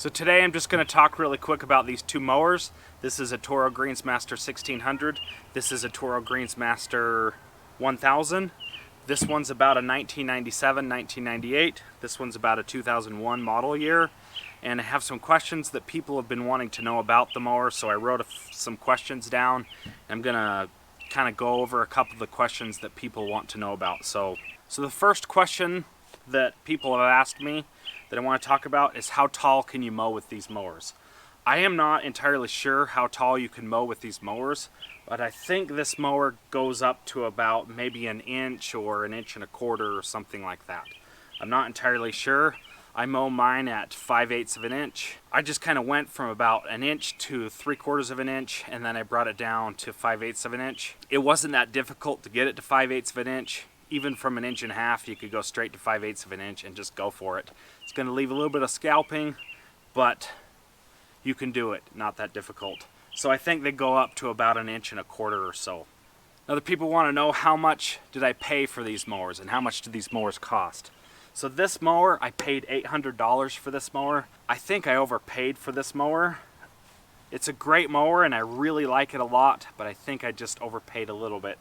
So today I'm just going to talk really quick about these two mowers. This is a Toro Greensmaster 1600. This is a Toro Greensmaster 1000. This one's about a 1997, 1998. This one's about a 2001 model year. And I have some questions that people have been wanting to know about the mower, so I wrote some questions down. I'm going to kind of go over a couple of the questions that people want to know about. So the first question that people have asked me that I want to talk about is, how tall can you mow with these mowers? I am not entirely sure how tall you can mow with these mowers, but I think this mower goes up to about maybe an inch or an inch and a quarter or something like that. I'm not entirely sure. I mow mine at 5/8 of an inch. I just kind of went from about an inch to 3/4 of an inch, and then I brought it down to 5/8 of an inch. It wasn't that difficult to get it to 5/8 of an inch. Even from an inch and a half, you could go straight to 5/8 of an inch and just go for it. It's going to leave a little bit of scalping, but you can do it. Not that difficult. So I think they go up to about an inch and a quarter or so. Now the people want to know, how much did I pay for these mowers and how much do these mowers cost? So this mower, I paid $800 for this mower. I think I overpaid for this mower. It's a great mower and I really like it a lot, but I think I just overpaid a little bit.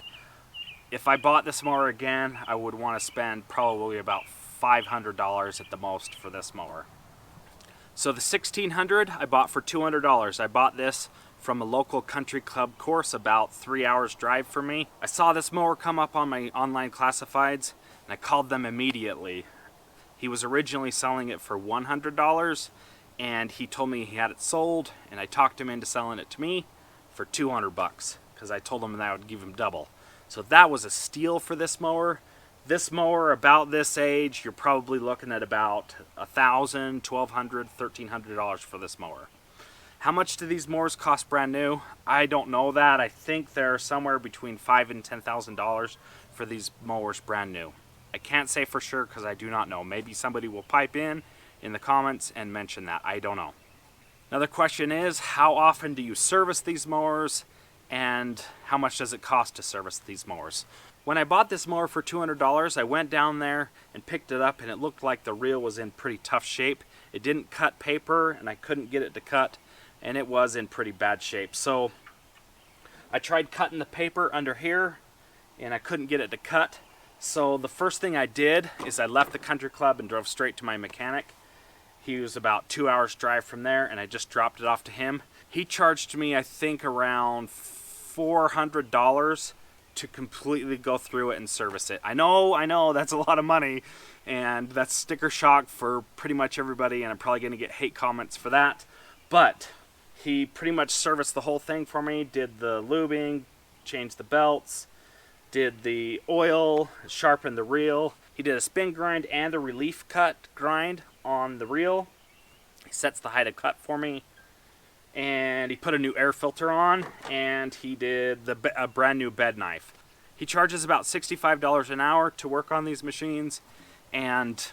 If I bought this mower again, I would want to spend probably about $500 at the most for this mower. So the 1600 I bought for $200. I bought this from a local country club course about 3 hours drive from me. I saw this mower come up on my online classifieds and I called them immediately. He was originally selling it for $100 and he told me he had it sold, and I talked him into selling it to me for $200 because I told him that I would give him double. So that was a steal for this mower. This mower, about this age, you're probably looking at about $1,000, $1,200, $1,300 for this mower. How much do these mowers cost brand new? I don't know that. I think they're somewhere between $5,000 and $10,000 for these mowers brand new. I can't say for sure because I do not know. Maybe somebody will pipe in the comments and mention that. I don't know. Another question is, how often do you service these mowers? And how much does it cost to service these mowers? When I bought this mower for $200, I went down there and picked it up and it looked like the reel was in pretty tough shape. It didn't cut paper and I couldn't get it to cut, and it was in pretty bad shape. So I tried cutting the paper under here and I couldn't get it to cut. So the first thing I did is I left the country club and drove straight to my mechanic. He was about 2 hours drive from there and I just dropped it off to him. He charged me, I think, around $400 to completely go through it and service it. I know, that's a lot of money, and that's sticker shock for pretty much everybody, and I'm probably going to get hate comments for that. But he pretty much serviced the whole thing for me, did the lubing, changed the belts, did the oil, sharpened the reel. He did a spin grind and a relief cut grind on the reel. He sets the height of cut for me. And he put a new air filter on, and he did a brand new bed knife. He charges about $65 an hour to work on these machines, and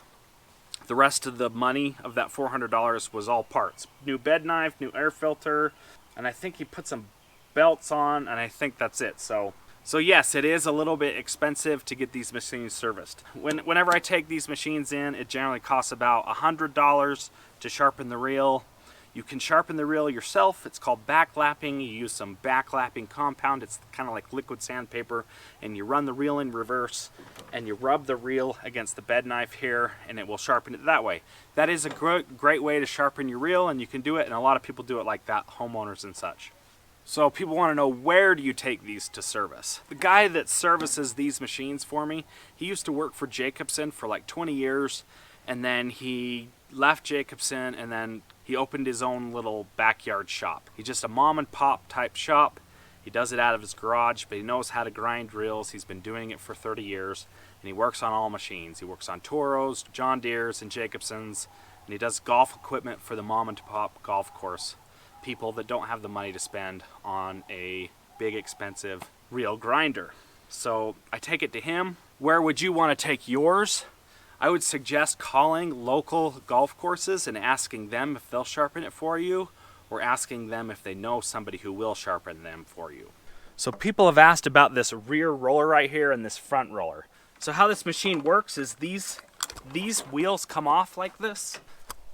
the rest of the money of that $400 was all parts. New bed knife, new air filter, and I think he put some belts on, and I think that's it. So yes, it is a little bit expensive to get these machines serviced. Whenever I take these machines in, it generally costs about $100 to sharpen the reel. You can sharpen the reel yourself. It's called backlapping. You use some backlapping compound. It's kind of like liquid sandpaper, and you run the reel in reverse and you rub the reel against the bed knife here and it will sharpen it that way. That is a great way to sharpen your reel, and you can do it, and a lot of people do it like that, homeowners and such. So people want to know, where do you take these to service? The guy that services these machines for me, he used to work for Jacobsen for like 20 years, and then he left Jacobsen and then he opened his own little backyard shop. He's just a mom and pop type shop. He does it out of his garage, but he knows how to grind reels. He's been doing it for 30 years, and he works on all machines. He works on Toros, John Deeres, and Jacobsens, and he does golf equipment for the mom and pop golf course people that don't have the money to spend on a big expensive reel grinder. So I take it to him. Where would you want to take yours? I would suggest calling local golf courses and asking them if they'll sharpen it for you, or asking them if they know somebody who will sharpen them for you. So people have asked about this rear roller right here and this front roller. So how this machine works is these wheels come off like this,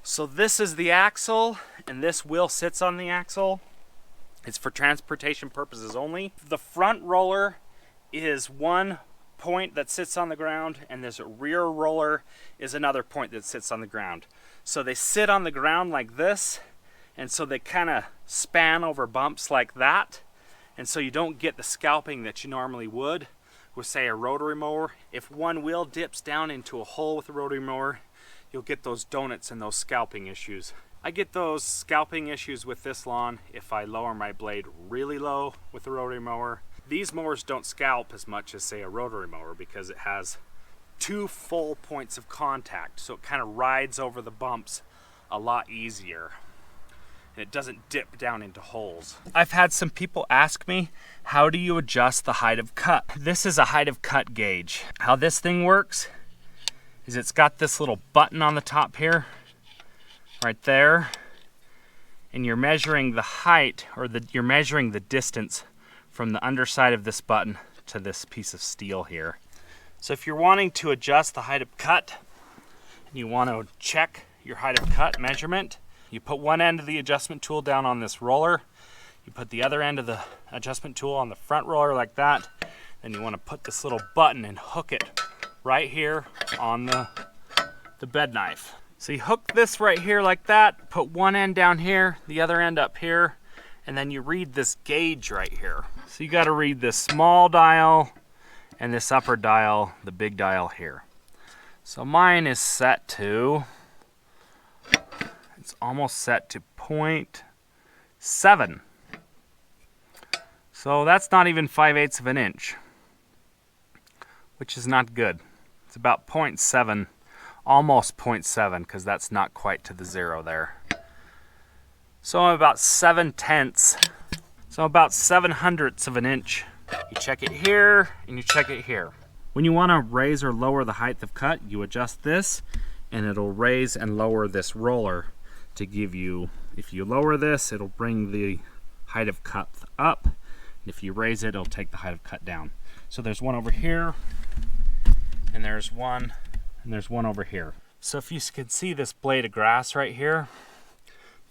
So this is the axle, and this wheel sits on the axle. It's for transportation purposes only. The front roller is one point that sits on the ground, and this rear roller is another point that sits on the ground. So they sit on the ground like this, and so they kind of span over bumps like that, and so you don't get the scalping that you normally would with, say, a rotary mower. If one wheel dips down into a hole with a rotary mower, you'll get those donuts and those scalping issues. I get those scalping issues with this lawn if I lower my blade really low with a rotary mower. These mowers don't scalp as much as, say, a rotary mower because it has two full points of contact, so it kind of rides over the bumps a lot easier. And it doesn't dip down into holes. I've had some people ask me, how do you adjust the height of cut? This is a height of cut gauge. How this thing works is it's got this little button on the top here, right there, and you're measuring the height, or you're measuring the distance from the underside of this button to this piece of steel here. So if you're wanting to adjust the height of cut, and you want to check your height of cut measurement, you put one end of the adjustment tool down on this roller, you put the other end of the adjustment tool on the front roller like that, then you want to put this little button and hook it right here on the bed knife. So you hook this right here like that, put one end down here, the other end up here, and then you read this gauge right here. So you got to read this small dial and this upper dial, the big dial here. So mine is set to, it's almost set to 0.7. So that's not even 5/8 of an inch, which is not good. It's about 0.7, almost 0.7, because that's not quite to the zero there. So I'm about 7/10, so about 7/100 of an inch. You check it here, and you check it here. When you want to raise or lower the height of cut, you adjust this, and it'll raise and lower this roller to give you, if you lower this, it'll bring the height of cut up, and if you raise it, it'll take the height of cut down. So there's one over here, and there's one over here. So if you can see this blade of grass right here,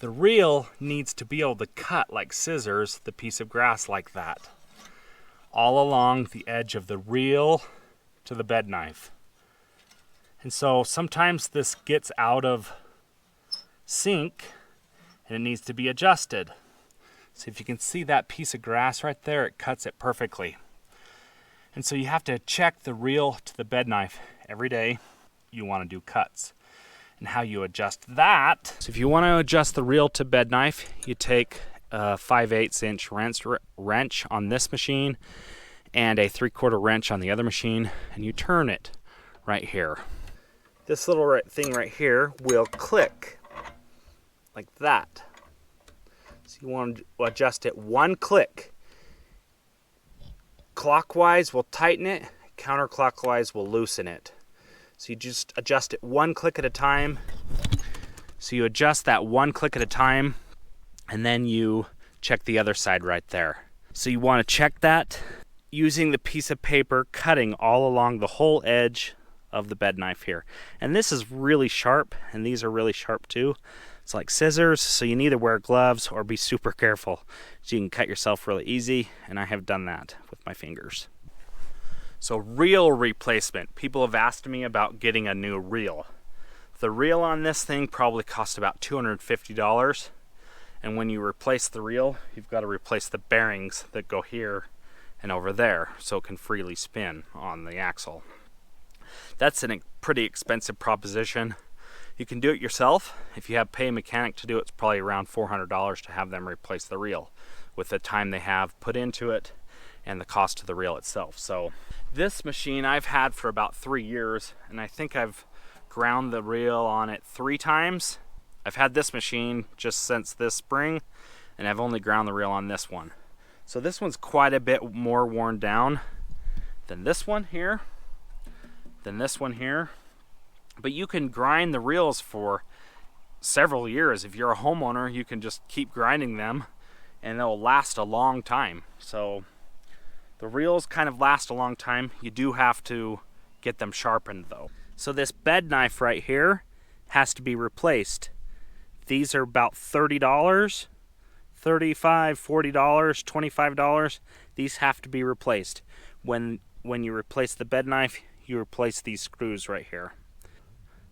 the reel needs to be able to cut like scissors the piece of grass like that, all along the edge of the reel to the bed knife. And so sometimes this gets out of sync and it needs to be adjusted. So if you can see that piece of grass right there, it cuts it perfectly. And so you have to check the reel to the bed knife every day you want to do cuts. And how you adjust that. So if you want to adjust the reel to bed knife, you take a 5/8 inch wrench on this machine and a 3/4 wrench on the other machine, and you turn it right here. This little thing right here will click like that. So you want to adjust it one click. Clockwise will tighten it, counterclockwise will loosen it. So you just adjust it one click at a time. So you adjust that one click at a time, and then you check the other side right there. So you want to check that using the piece of paper, cutting all along the whole edge of the bed knife here. And this is really sharp, and these are really sharp too. It's like scissors, so you need to wear gloves or be super careful, so you can cut yourself really easy, and I have done that with my fingers. So reel replacement. People have asked me about getting a new reel. The reel on this thing probably costs about $250, and when you replace the reel, you've got to replace the bearings that go here and over there so it can freely spin on the axle. That's a pretty expensive proposition. You can do it yourself. If you have pay a mechanic to do it, it's probably around $400 to have them replace the reel with the time they have put into it and the cost of the reel itself. So this machine I've had for about 3 years, and I think I've ground the reel on it 3 times. I've had this machine just since this spring, and I've only ground the reel on this one. So this one's quite a bit more worn down than this one here, but you can grind the reels for several years. If you're a homeowner, you can just keep grinding them and they'll last a long time. So the reels kind of last a long time. You do have to get them sharpened though. So this bed knife right here has to be replaced. These are about $30, $35, $40, $25. These have to be replaced. When you replace the bed knife, you replace these screws right here.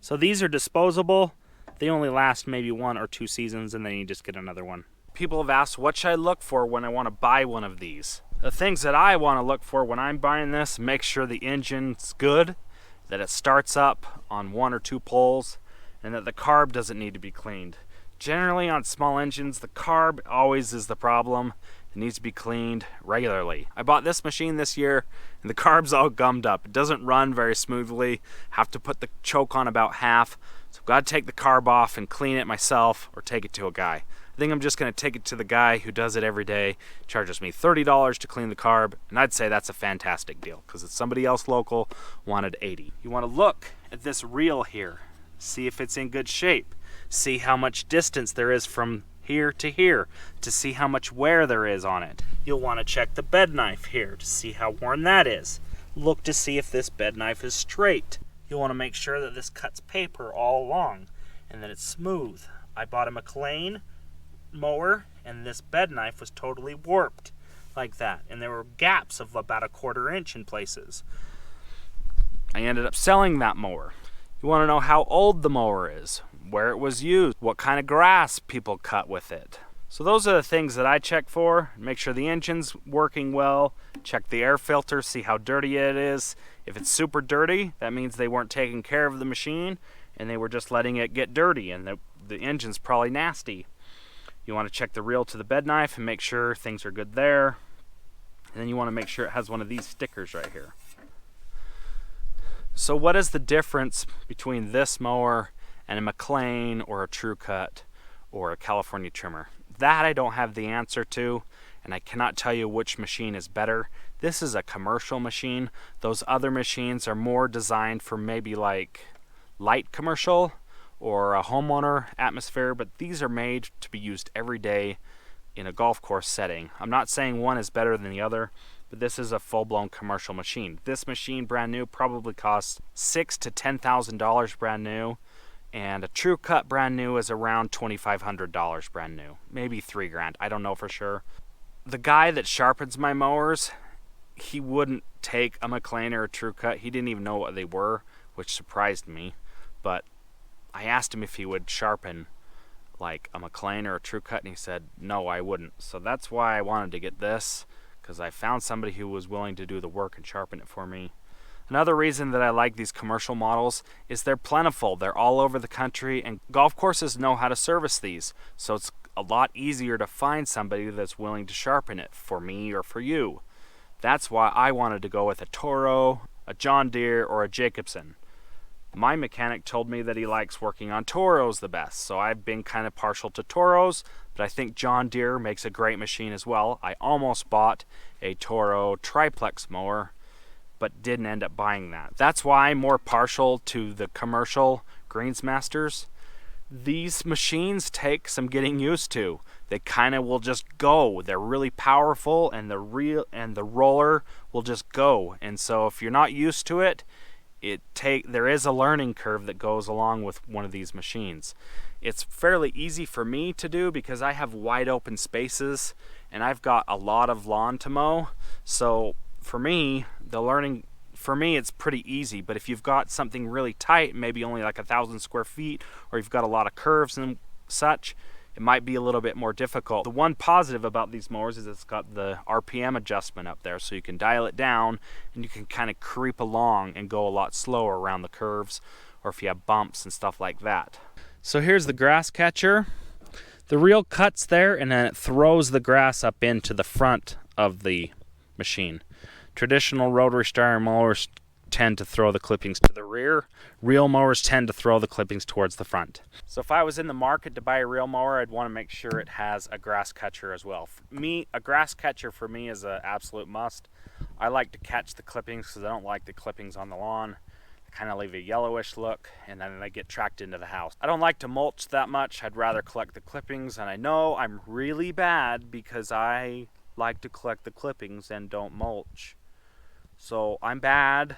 So these are disposable. They only last maybe 1 or 2 seasons, and then you just get another one. People have asked, what should I look for when I want to buy one of these? The things that I want to look for when I'm buying this: make sure the engine's good, that it starts up on 1 or 2 poles, and that the carb doesn't need to be cleaned. Generally on small engines, the carb always is the problem. It needs to be cleaned regularly. I bought this machine this year and the carb's all gummed up. It doesn't run very smoothly. Have to put the choke on about half. So I've got to take the carb off and clean it myself, or take it to a guy. I think I'm just going to take it to the guy who does it every day. Charges me $30 to clean the carb, and I'd say that's a fantastic deal because it's somebody else local wanted $80. You want to look at this reel here, see if it's in good shape, see how much distance there is from here to here to see how much wear there is on it. You'll want to check the bed knife here to see how worn that is. Look to see if this bed knife is straight. You'll want to make sure that this cuts paper all along and that it's smooth. I bought a McLean mower and this bed knife was totally warped like that, and there were gaps of about 1/4 inch in places. I ended up selling that mower. You want to know how old the mower is, where it was used, what kind of grass people cut with it. So those are the things that I check for. Make sure the engine's working well, check the air filter, see how dirty it is. If it's super dirty, that means they weren't taking care of the machine and they were just letting it get dirty, and the engine's probably nasty. You want to check the reel to the bed knife and make sure things are good there. And then you want to make sure it has one of these stickers right here. So what is the difference between this mower and a McLean or a True Cut or a California trimmer? That I don't have the answer to, and I cannot tell you which machine is better. This is a commercial machine. Those other machines are more designed for maybe like light commercial or a homeowner atmosphere, but these are made to be used every day in a golf course setting. I'm not saying one is better than the other, but this is a full-blown commercial machine. This machine, brand new, probably costs $6,000 to $10,000 brand new, and a True Cut brand new is around $2,500 brand new, maybe $3,000. I don't know for sure. The guy that sharpens my mowers, he wouldn't take a McLean or a True Cut. He didn't even know what they were, which surprised me. But I asked him if he would sharpen like a McLean or a True Cut, and he said no, I wouldn't. So that's why I wanted to get this, because I found somebody who was willing to do the work and sharpen it for me. Another reason that I like these commercial models is they're plentiful. They're all over the country, and golf courses know how to service these. So it's a lot easier to find somebody that's willing to sharpen it for me or for you. That's why I wanted to go with a Toro, a John Deere, or a Jacobsen. My mechanic told me that he likes working on Toros the best, so I've been kind of partial to Toros, but I think John Deere makes a great machine as well. I almost bought a Toro triplex mower, but didn't end up buying that. That's why I'm more partial to the commercial Greensmasters. These machines take some getting used to. They kind of will just go. They're really powerful, and the roller will just go. And so if you're not used to it, there is a learning curve that goes along with one of these machines. It's fairly easy for me to do because I have wide open spaces and I've got a lot of lawn to mow. So for me, it's pretty easy. But if you've got something really tight, maybe only like 1,000 square feet, or you've got a lot of curves and such, it might be a little bit more difficult. The one positive about these mowers is it's got the RPM adjustment up there, so you can dial it down and you can kind of creep along and go a lot slower around the curves, or if you have bumps and stuff like that. So here's the grass catcher. The reel cuts there and then it throws the grass up into the front of the machine. Traditional rotary styre mowers tend to throw the clippings to the rear. Reel mowers tend to throw the clippings towards the front. So if I was in the market to buy a reel mower, I'd want to make sure it has a grass catcher as well. For me, a grass catcher for me is an absolute must. I like to catch the clippings because I don't like the clippings on the lawn. They kind of leave a yellowish look and then they get tracked into the house. I don't like to mulch that much. I'd rather collect the clippings, and I know I'm really bad because I like to collect the clippings and don't mulch. So I'm bad,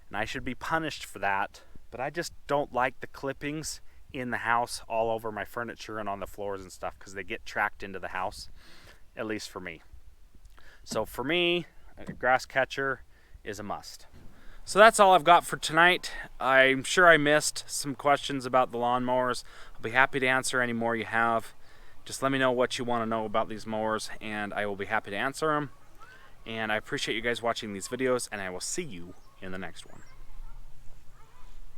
and I should be punished for that, but I just don't like the clippings in the house, all over my furniture and on the floors and stuff, because they get tracked into the house, at least for me. So for me, a grass catcher is a must. So that's all I've got for tonight. I'm sure I missed some questions about the lawnmowers. I'll be happy to answer any more you have. Just let me know what you want to know about these mowers, and I will be happy to answer them. And I appreciate you guys watching these videos, and I will see you in the next one.